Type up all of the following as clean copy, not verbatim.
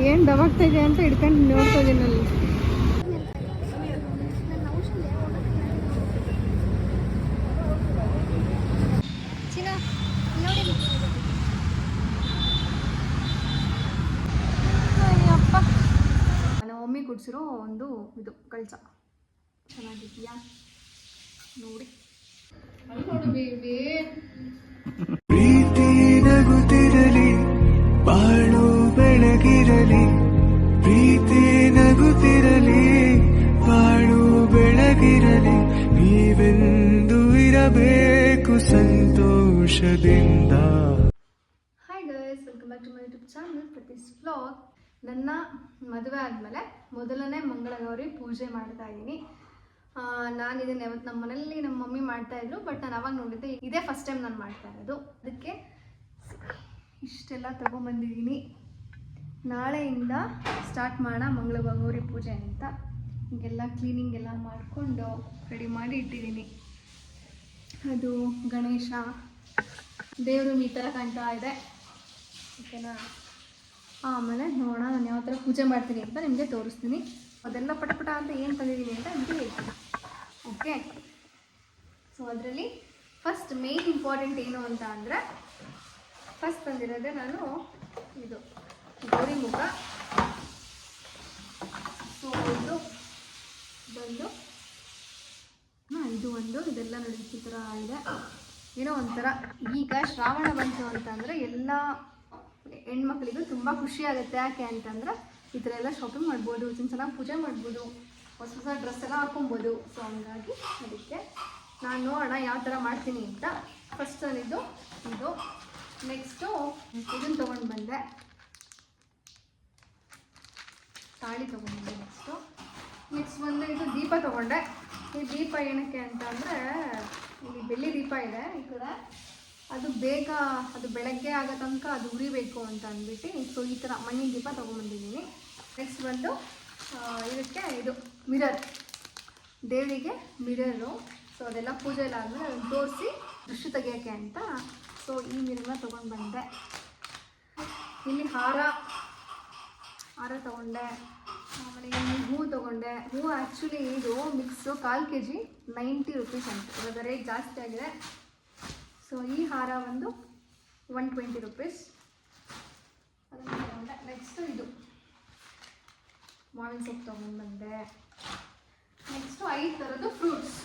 ಏನು ದವಾಗ್ತಾ ಇದೆ ಅಂತ ಹಿಡ್ಕೊಂಡು ನೋಡ್ತಾ ಇದ್ದೀನಿ ಅಲ್ಲಿ. ಅಯ್ಯಪ್ಪ, ನಮ್ಮ ಮಮ್ಮಿ ಕುಡ್ಸಿರೋ ಒಂದು ಇದು ಕಳಸ ಚೆನ್ನಾಗಿದೆಯಾ ನೋಡಿ. ನೋಡು ಬೇಬಿ, ಪ್ರೀತಿ ನಗುತ್ತಿರಲಿ, ಬಾಳು ಬೆಳಗಿರಲಿ. ಪ್ರೀತಿ ನಗುತ್ತಿರಲಿ, ಬಾಳು ಬೆಳಗಿರಲಿ. ನೀವೆಂದು ಇರಬೇಕು ಸಂತೋಷದಿಂದ. Hi guys, welcome back to my YouTube channel Prathi's vlog. ನನ್ನ ಮದುವೆ ಆದಮೇಲೆ ಮೊದಲನೇ ಮಂಗಳಗೌರಿ ಪೂಜೆ ಮಾಡ್ತಾ ಇದ್ದೀನಿ. ನಾನು ಇದನ್ನು ಯಾವತ್ತು ನಮ್ಮ ಮನೇಲಿ ನಮ್ಮ ಮಮ್ಮಿ ಮಾಡ್ತಾಯಿದ್ರು, ಬಟ್ ನಾನು ಅವಾಗ ನೋಡಿದ್ದೆ. ಇದೇ ಫಸ್ಟ್ ಟೈಮ್ ನಾನು ಮಾಡ್ತಾ ಇರೋದು. ಅದಕ್ಕೆ ಇಷ್ಟೆಲ್ಲ ತೊಗೊಂಬಂದಿದ್ದೀನಿ. ನಾಳೆಯಿಂದ ಸ್ಟಾರ್ಟ್ ಮಾಡೋಣ ಮಂಗಳಗೌರಿ ಪೂಜೆ ಅಂತ. ಹೀಗೆಲ್ಲ ಕ್ಲೀನಿಂಗ್ ಎಲ್ಲ ಮಾಡಿಕೊಂಡು ರೆಡಿ ಮಾಡಿ ಇಟ್ಟಿದ್ದೀನಿ. ಅದು ಗಣೇಶ ದೇವರು ಈ ಥರ ಕಾಣ್ತಾ ಇದೆ, ಓಕೆನಾ. ಆಮೇಲೆ ನೋಡೋಣ ನಾನು ಯಾವ ಥರ ಪೂಜೆ ಮಾಡ್ತೀನಿ ಅಂತ ನಿಮಗೆ ತೋರಿಸ್ತೀನಿ. ಅದೆಲ್ಲ ಪಟಪಟ ಅಂತ ಏನು ತಂದಿದ್ದೀನಿ ಅಂತ ನಿಮಗೆ ಹೇಳ್ತೀನಿ, ಓಕೆ. ಸೊ ಅದರಲ್ಲಿ ಫಸ್ಟ್ ಮೇನ್ ಇಂಪಾರ್ಟೆಂಟ್ ಏನು ಅಂತ ಅಂದರೆ, ಫಸ್ಟ್ ತಂದಿರೋದೇ ನಾನು ಇದು ಗೌರಿ ಮುಖ. ಸೊ ಇದು ಬಂದು ಇದು ಒಂದು ಇದೆಲ್ಲ ನೋಡಿ ಈ ಥರ ಇದೆ. ಏನೋ ಒಂಥರ ಈಗ ಶ್ರಾವಣ ಬಂತು ಅಂತಂದರೆ ಎಲ್ಲ ಹೆಣ್ಮಕ್ಳಿಗೂ ತುಂಬ ಖುಷಿ ಆಗುತ್ತೆ. ಯಾಕೆ ಅಂತಂದರೆ ಈ ಥರ ಎಲ್ಲ ಶಾಪಿಂಗ್ ಮಾಡ್ಬೋದು, ಚೆನ್ನಾಗಿ ಪೂಜೆ ಮಾಡ್ಬೋದು, ಹೊಸ ಹೊಸ ಡ್ರೆಸ್ ಎಲ್ಲ ಹಾಕೊಬೋದು. ಸೊ ಹಂಗಾಗಿ ಅದಕ್ಕೆ ನಾನು ನೋಡೋಣ ಯಾವ ಥರ ಮಾಡ್ತೀನಿ ಅಂತ. ಫಸ್ಟ್ ಇದು ನೆಕ್ಸ್ಟು ಇದನ್ನು ತೊಗೊಂಡು ಬಂದೆ, ತಾಳಿ ತೊಗೊಂಡ್ಬಂದೆ. ನೆಕ್ಸ್ಟ್ ಬಂದು ಇದು ದೀಪ ತೊಗೊಂಡೆ. ಈ ದೀಪ ಏನಕ್ಕೆ ಅಂತ ಅಂದರೆ, ಇಲ್ಲಿ ಬೆಳ್ಳಿ ದೀಪ ಇದೆ ಈ ಕಡೆ, ಅದು ಬೇಗ ಅದು ಬೆಳಗ್ಗೆ ಆಗೋ ತನಕ ಅದು ಉರಿಬೇಕು ಅಂತ ಅಂದ್ಬಿಟ್ಟು ಸೊ ಈ ಥರ ಮಣ್ಣಿನ ದೀಪ ತೊಗೊಂಬಂದಿದ್ದೀನಿ. ನೆಕ್ಸ್ಟ್ ಬಂದು ಇದಕ್ಕೆ ಇದು ಮಿರರ್, ದೇವರಿಗೆ ಮಿರರು. ಸೊ ಅದೆಲ್ಲ ಪೂಜೆ ಎಲ್ಲ ಆದಮೇಲೆ ಅದನ್ನು ತೋರಿಸಿ ದೃಷ್ಟಿ ತೆಗಿಯೋಕ್ಕೆ ಅಂತ ಸೊ ಈ ಮಿರರ್ನ ತೊಗೊಂಡು ಬಂದೆ. ಇಲ್ಲಿ ಹಾರ ತೊಗೊಂಡೆ. ಆಮೇಲೆ ಇಲ್ಲಿ ಹೂವು ತೊಗೊಂಡೆ. ಹೂವು ಆ್ಯಕ್ಚುಲಿ ಇದು ಮಿಕ್ಸು 1/4 kg 90 rupees ಅಂತ, ಇವಾಗ ರೇಟ್ ಜಾಸ್ತಿ ಆಗಿದೆ. ಸೊ ಈ ಹಾರ ಒಂದು 120 rupees ಅದನ್ನು ತೊಗೊಂಡೆ. ನೆಕ್ಸ್ಟು ಇದು ಮಾವಿನ ಸೊಪ್ಪು ತೊಗೊಂಡು ಬಂದೆ. ನೆಕ್ಸ್ಟು 5 ಥರದ್ದು ಫ್ರೂಟ್ಸ್,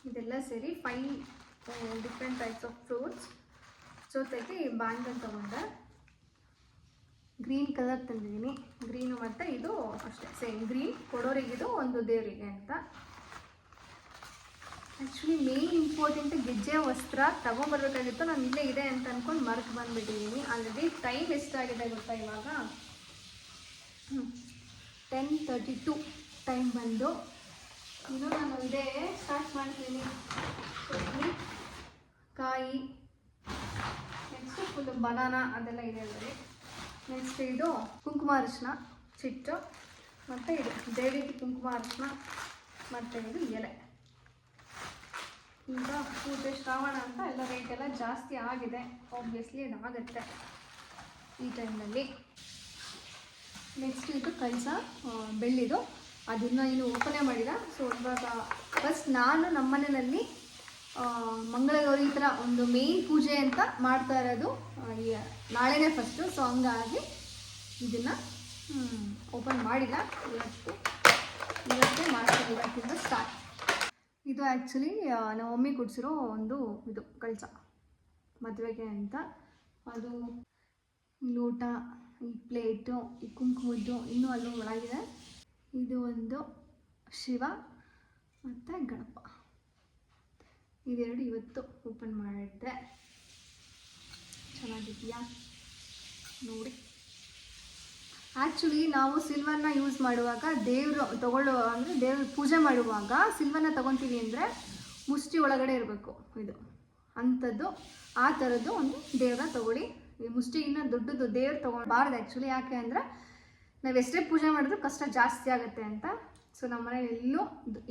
ಇದೆಲ್ಲ ಸೇರಿ 5 ಡಿಫ್ರೆಂಟ್ ಟೈಪ್ಸ್ ಆಫ್ ಫ್ರೂಟ್ಸ್. ಜೊತೆಗೆ ಬ್ಯಾಂಗಲ್ ತೊಗೊಂಡೆ. ಗ್ರೀನ್ ಕಲರ್ ತಂದಿದ್ದೀನಿ, ಗ್ರೀನು ಮತ್ತು ಇದು ಅಷ್ಟೇ ಸೇಮ್ ಗ್ರೀನ್. ಕೊಡೋರಿಗಿದು ಒಂದು ದೇವರಿಗೆ ಅಂತ. ಆ್ಯಕ್ಚುಲಿ ಮೇನ್ ಇಂಪಾರ್ಟೆಂಟ್ ಗೆಜ್ಜೆ ವಸ್ತ್ರ ತೊಗೊಂಬರ್ಬೇಕಾಗಿತ್ತು. ನಾನು ಇಲ್ಲೇ ಇದೆ ಅಂತ ಅಂದ್ಕೊಂಡು ಮರೆತು ಬಂದುಬಿಟ್ಟಿದ್ದೀನಿ. ಆಲ್ರೆಡಿ ಟೈಮ್ ಎಷ್ಟಾಗಿದೆ ಗೊತ್ತಾ, ಇವಾಗ 10:32 ಟೈಮ್ ಬಂದು. ಇನ್ನು ನಾನು ಇದೇ ಸ್ಟಾರ್ಟ್ ಮಾಡ್ತೀನಿ. ಕಾಯಿ, ನೆಕ್ಸ್ಟು ಫುಲ್ ಬನಾನಾ ಅದೆಲ್ಲ ಇದೆ ಅದರಲ್ಲಿ. ನೆಕ್ಸ್ಟ್ ಇದು ಕುಂಕುಮ ಅರಿಶಿನ ಚಿಟ್ಟು, ಮತ್ತು ಇದು ದೇವಿಗೆ ಕುಂಕುಮ ಅರಿಶಿನ, ಮತ್ತು ಇದು ಎಲೆ. ಈಗ ಪೂಜೆ ಶ್ರಾವಣ ಅಂತ ಎಲ್ಲ ರೇಟ್ ಎಲ್ಲ ಜಾಸ್ತಿ ಆಗಿದೆ. ಆಬ್ವಿಯಸ್ಲಿ ಇದಾಗುತ್ತೆ ಈ ಟೈಮ್ನಲ್ಲಿ. ನೆಕ್ಸ್ಟ್ ಇದು ಕಳಸ ಬೆಳ್ಳಿದು, ಅದನ್ನು ಇನ್ನೂ ಓಪನೇ ಮಾಡಿಲ್ಲ. ಸೊ ಇವಾಗ ಫಸ್ಟ್ ನಾನು ನಮ್ಮ ಮನೆಯಲ್ಲಿ ಮಂಗಳಗೌರಿ ಈ ಥರ ಒಂದು ಮೇನ್ ಪೂಜೆ ಅಂತ ಮಾಡ್ತಾ ಇರೋದು ನಾಳೆನೇ ಫಸ್ಟು. ಸೊ ಹಂಗಾಗಿ ಇದನ್ನು ಓಪನ್ ಮಾಡಿಲ್ಲ, ಇವತ್ತೇ ಮಾಡ್ತೀನಿ, ಇವತ್ತಿಂದ ಸ್ಟಾರ್ಟ್. ಇದು ಆ್ಯಕ್ಚುಲಿ ನಮ್ಮ ಮಮ್ಮಿ ಕೊಡಿಸಿರೋ ಒಂದು ಇದು ಕಳಸ ಮದುವೆಗೆ ಅಂತ. ಅದು ಲೋಟ, ಈ ಪ್ಲೇಟು, ಈ ಕುಂಕುಮದ್ದು ಇನ್ನೂ ಅಲ್ಲೂ ಒಳಗಿದೆ. ಇದು ಒಂದು ಶಿವ ಮತ್ತು ಗಣಪ, ಇವೆರಡು ಇವತ್ತು ಓಪನ್ ಮಾಡಿದ್ದೆ. ಚೆನ್ನಾಗಿದೆಯಾ ನೋಡಿ. ಆ್ಯಕ್ಚುಲಿ ನಾವು ಸಿಲ್ವರ್ನ ಯೂಸ್ ಮಾಡುವಾಗ ದೇವರು ಅಂದರೆ ದೇವ್ರ ಪೂಜೆ ಮಾಡುವಾಗ ಸಿಲ್ವರ್ನ ತೊಗೊತೀವಿ ಅಂದರೆ ಮುಷ್ಟಿ ಒಳಗಡೆ ಇರಬೇಕು ಇದು ಅಂಥದ್ದು. ಆ ಥರದ್ದು ಒಂದು ದೇವ್ರನ್ನ ತೊಗೊಳ್ಳಿ. ಈ ಮುಷ್ಟಿಗಿನ್ನ ದೊಡ್ಡದು ದೇವ್ರು ತೊಗೊಳ್ಬಾರ್ದು ಆ್ಯಕ್ಚುಲಿ. ಯಾಕೆ ಅಂದರೆ ನಾವು ಎಷ್ಟೇ ಪೂಜೆ ಮಾಡಿದ್ರೂ ಕಷ್ಟ ಜಾಸ್ತಿ ಆಗುತ್ತೆ ಅಂತ. ಸೊ ನಮ್ಮ ಮನೇಲಿ ಎಲ್ಲೂ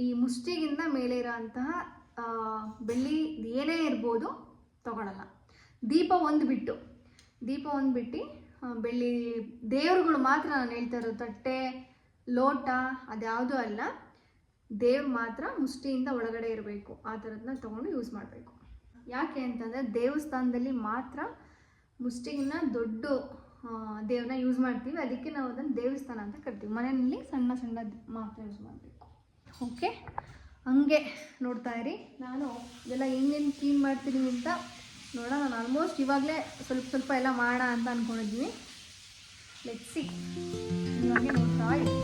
ಈ ಮುಷ್ಟಿಗಿಂತ ಮೇಲೆ ಇರೋ ಅಂತಹ ಬೆಳ್ಳಿ ಏನೇ ಇರ್ಬೋದು ತೊಗೊಳಲ್ಲ. ದೀಪ ಒಂದು ಬಿಟ್ಟು ಬೆಳ್ಳಿ ದೇವ್ರುಗಳು ಮಾತ್ರ ನಾನು ಹೇಳ್ತಾ ಇರೋದು, ತಟ್ಟೆ ಲೋಟ ಅದ್ಯಾವುದೂ ಅಲ್ಲ. ದೇವ್ರು ಮಾತ್ರ ಮುಷ್ಟಿಯಿಂದ ಒಳಗಡೆ ಇರಬೇಕು, ಆ ಥರದನ್ನ ತೊಗೊಂಡು ಯೂಸ್ ಮಾಡಬೇಕು. ಯಾಕೆ ಅಂತಂದರೆ ದೇವಸ್ಥಾನದಲ್ಲಿ ಮಾತ್ರ ಮುಷ್ಟಿಗಿನ್ನ ದೊಡ್ಡ ದೇವ್ರನ್ನ ಯೂಸ್ ಮಾಡ್ತೀವಿ, ಅದಕ್ಕೆ ನಾವು ಅದನ್ನು ದೇವಸ್ಥಾನ ಅಂತ ಕರಿತೀವಿ. ಮನೆಯಲ್ಲಿ ಸಣ್ಣ ಸಣ್ಣ ಮಾತ್ರ ಯೂಸ್ ಮಾಡಬೇಕು. ಓಕೆ, ಹಂಗೆ ನೋಡ್ತಾ ಇರಿ. ನಾನು ಇದೆಲ್ಲ ಹೆಂಗೇನು ಕ್ಲೀನ್ ಮಾಡ್ತೀನಿ ಅಂತ ನೋಡೋಣ. ನಾನು ಆಲ್ಮೋಸ್ಟ್ ಇವಾಗಲೇ ಸ್ವಲ್ಪ ಎಲ್ಲ ಮಾಡೋಣ ಅಂತ ಅಂದ್ಕೊಂಡಿದ್ದೀನಿ. ಲೆಟ್ಸ್ ಸಿ, ಇವಾಗೆ ನೋಡ್ತಾ ಇರಿ.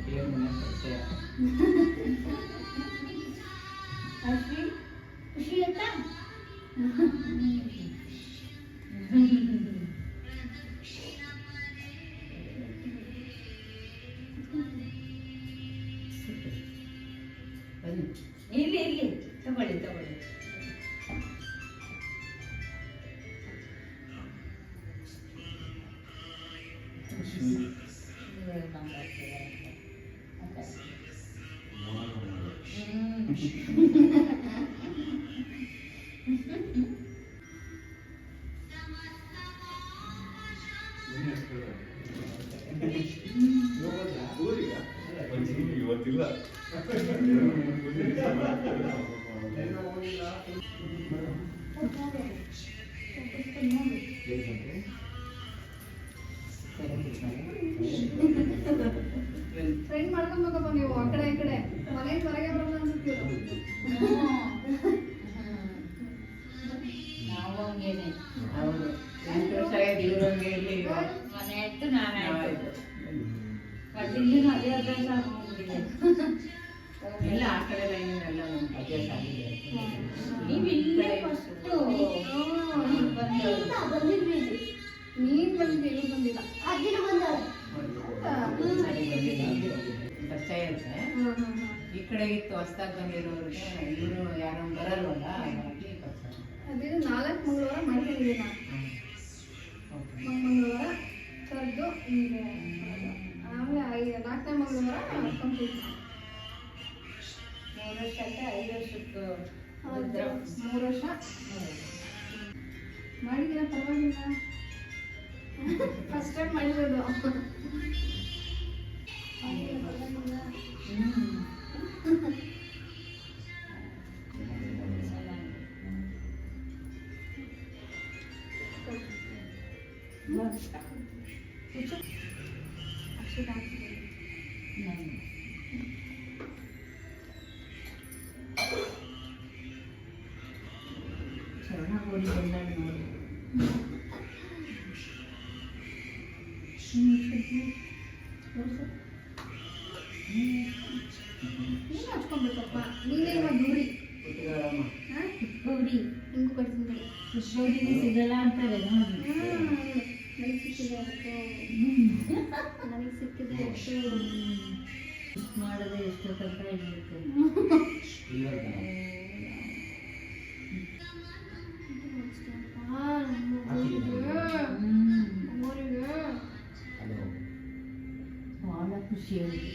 ದೇವ್ರ ಮನೆ ಪರಿಚಯ. ಖುಷಿ ಆಯ್ತಾ? ಬನ್ನಿ, ಇಲ್ಲಿ ಇಲ್ಲಿ ತಗೊಳ್ಳಿ ತಗೊಳ್ಳಿ. ಇವತ್ತಿಲ್ಲ ಫ್ರೆಂಡ್ ಮಾಡ್ಕೊಬೇಕಪ್ಪ ನೀವು ಆ ಕಡೆ ಈ ಕಡೆ ಮನೆ ಹೊರಗೆ ಬರಲ್ಲ ಅನ್ಸುತ್ತೀರ. ನಾವು ಹಂಗೇನೆ. ಹೌದು, 8 ವರ್ಷ ಆಯ್ತು ಇವ್ರು ಹಂಗೆ ಇಲ್ಲಿ ಮನೆ ಆಯ್ತು ನಾನಾಯ್ತು. ಮತ್ತೆ ಇಲ್ಲಿನೂ ಅದೇ ಅಭ್ಯಾಸ ಆಗ್ಬಿಟ್ಟಿದೆ. ಎಲ್ಲ ಆ ಕಡೆ ಲೈನಿನೆಲ್ಲ ನಮ್ಗೆ ಅಭ್ಯಾಸ ಆಗಿದೆ. ನೀವು ಇಲ್ಲೇ ಫಸ್ಟು ಬಂದಿದ್ವಿ ಇಲ್ಲಿ. ನೀನ್ ಬಂದಿದ್ದೆ, ಇವ್ರು ಬಂದಿಲ್ಲ. ಅಜ್ಜಿನ ಬಂದಾಳೆ. ಪರಿಚಯ ಇರುತ್ತೆ. ಈ ಕಡೆ ಇತ್ತು ಹೊಸ್ದಾಗಿ ಬಂದಿರೋರಿಗೆ ಇವರು ಯಾರು ಬರಲ್ವಲ್ಲ, ಹಾಗಾಗಿ ಪರಿಚಯ. ಅದೇನು 4 ಮಂಗಳವಾರ ಮಾಡ್ಕೊಂಡಿದ್ದೀನಿ ನಾನು. ಮಂಗಳವಾರ ಕರೆದು ಈಗ ಆಮೇಲೆ 4ನೇ ಮಂಗಳವಾರ ಕಂಪ್ಲೀಟ್. 3 ವರ್ಷ ಆಯ್ತಾ? 5 ವರ್ಷಕ್ಕೆ 3 ವರ್ಷ ಮಾಡಿದ್ದೀರ, ಪರವಾಗಿಲ್ಲ. ಫಸ್ಟ್ ಟೈಮ್ ಮಾಡಿರೋದು. ಶರಣಗೋಡಿ ಬಂದಾಗ ನೋಡಿ. ನೀನು ಹಚ್ಕೊಬೇಕಪ್ಪ, ನೀನೇ ಇವಾಗ ದೂರಿ. ಗೌರಿ ಹಿಂಗೂ ಕಟ್ತೀನಿ. ಗೌರಿಗೆ ಸಿಗಲ್ಲ ಅಂತಾರೆ ನೋಡಿ. ನನಗೆ ಸಿಕ್ಕಿದೆ ಅದಕ್ಕೆ, ನನಗೆ ಸಿಕ್ಕಿದೆ ಅಷ್ಟು ಮಾಡಿದ್ರೆ ಎಷ್ಟು ತನಕ ಹಿಡಿಯುತ್ತೆ. ಭಾಳ ಖುಷಿಯಾಗಿದೆ.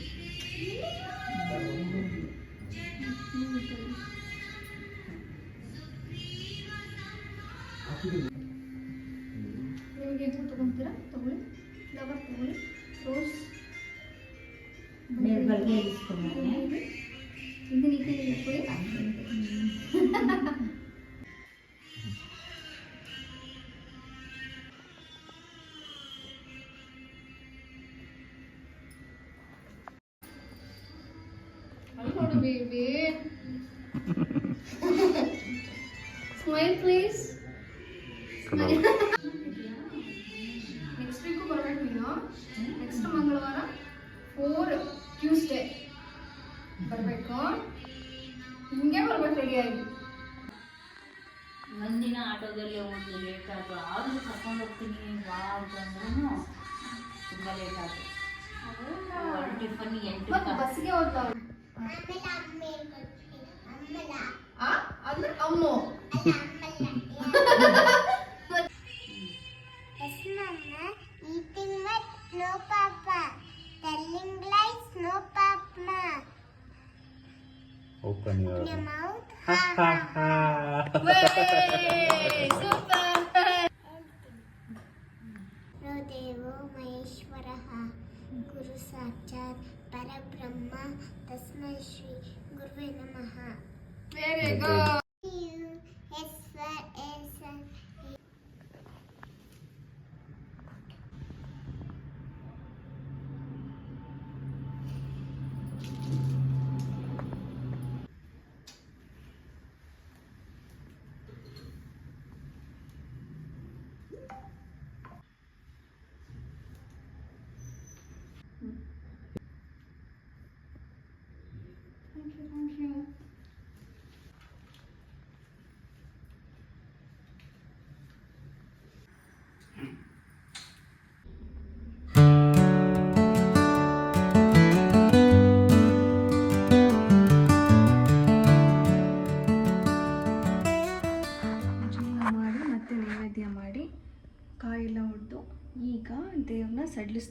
ನಿಮಗೆ ಹೂ ತಗೊಂತೀರಾ? ತಗೊಳ್ಳಿ, ಫ್ಲವರ್ ತಗೊಳ್ಳಿ, ರೋಸ್ ಮೇಲ್ಬರ್ಗೆ ಇಸ್ಕೊಂಡ್ಬನ್ನಿ. ಇದು ನೀಟಾಗಿ ಇಟ್ಕೊಳ್ಳಿ. ನೋಡು baby, smile please. Next week ಬರ್ಬೇಕು ನೀನು. ನೆಕ್ಸ್ಟ್ ಮಂಗಳವಾರ 4 ಟ್ಯೂಸ್ಡೇ ಬರಬೇಕು. ಹಿಂಗೆ ಬರ್ಬೇಕು ರೆಡಿಯಾಗಿ. ಒಂದಿನ ಆಟೋದಲ್ಲೇ ಹೋಗಿ ಲೇಟ್ ಆಯಿತು. ಆದರೂ ಕರ್ಕೊಂಡು ಹೋಗ್ತೀನಿ ಬಾ ಅಂತಂದ್ರೂ ತುಂಬ ಲೇಟ್ ಆಯಿತು. ಟಿಫನ್ 8 ಮತ್ತೆ ಬಸ್ಸಿಗೆ ಹೋಗ್ತಾವ. ಅಂದ್ರೆ ಅಮ್ಮು eating mud, no papa. Telling lies, no papa. Open your mouth. देवो महेश्वरः गुरु साक्षात् परब्रह्म तस्मै श्री गुरुवे नमः. Very good. S for S.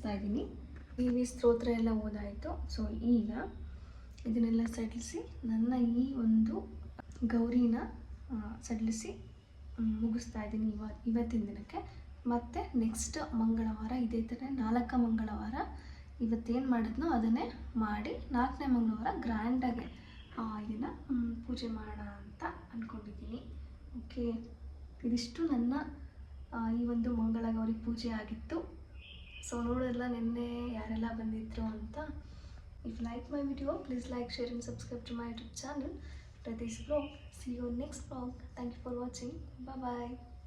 ಮುಗಿಸ್ತಾ ಇದ್ದೀನಿ. ಈ ಸ್ತೋತ್ರ ಎಲ್ಲ ಓದಾಯಿತು. ಸೊ ಈಗ ಇದನ್ನೆಲ್ಲ ಸಡಿಲಿಸಿ ನನ್ನ ಈ ಒಂದು ಗೌರಿನ ಸಡಿಲಿಸಿ ಮುಗಿಸ್ತಾ ಇದ್ದೀನಿ ಇವತ್ತಿನ ದಿನಕ್ಕೆ. ಮತ್ತು ನೆಕ್ಸ್ಟ್ ಮಂಗಳವಾರ ಇದೇ ಥರ 4 ಮಂಗಳವಾರ ಇವತ್ತೇನು ಮಾಡಿದ್ನೋ ಅದನ್ನೇ ಮಾಡಿ 4ನೇ ಮಂಗಳವಾರ ಗ್ರ್ಯಾಂಡಾಗಿ ಇದನ್ನು ಪೂಜೆ ಮಾಡೋಣ ಅಂತ ಅಂದ್ಕೊಂಡಿದ್ದೀನಿ. ಓಕೆ, ಇದಿಷ್ಟು ನನ್ನ ಈ ಒಂದು ಮಂಗಳಗೌರಿ ಪೂಜೆ ಆಗಿತ್ತು. ಸೊ ನೋಡೋಲ್ಲ ನಿನ್ನೆ ಯಾರೆಲ್ಲ ಬಂದಿದ್ರು ಅಂತ. If like my video please like, share and subscribe to my YouTube channel Pratheesh vlog. See you next vlog. Thank you for watching. Bye bye.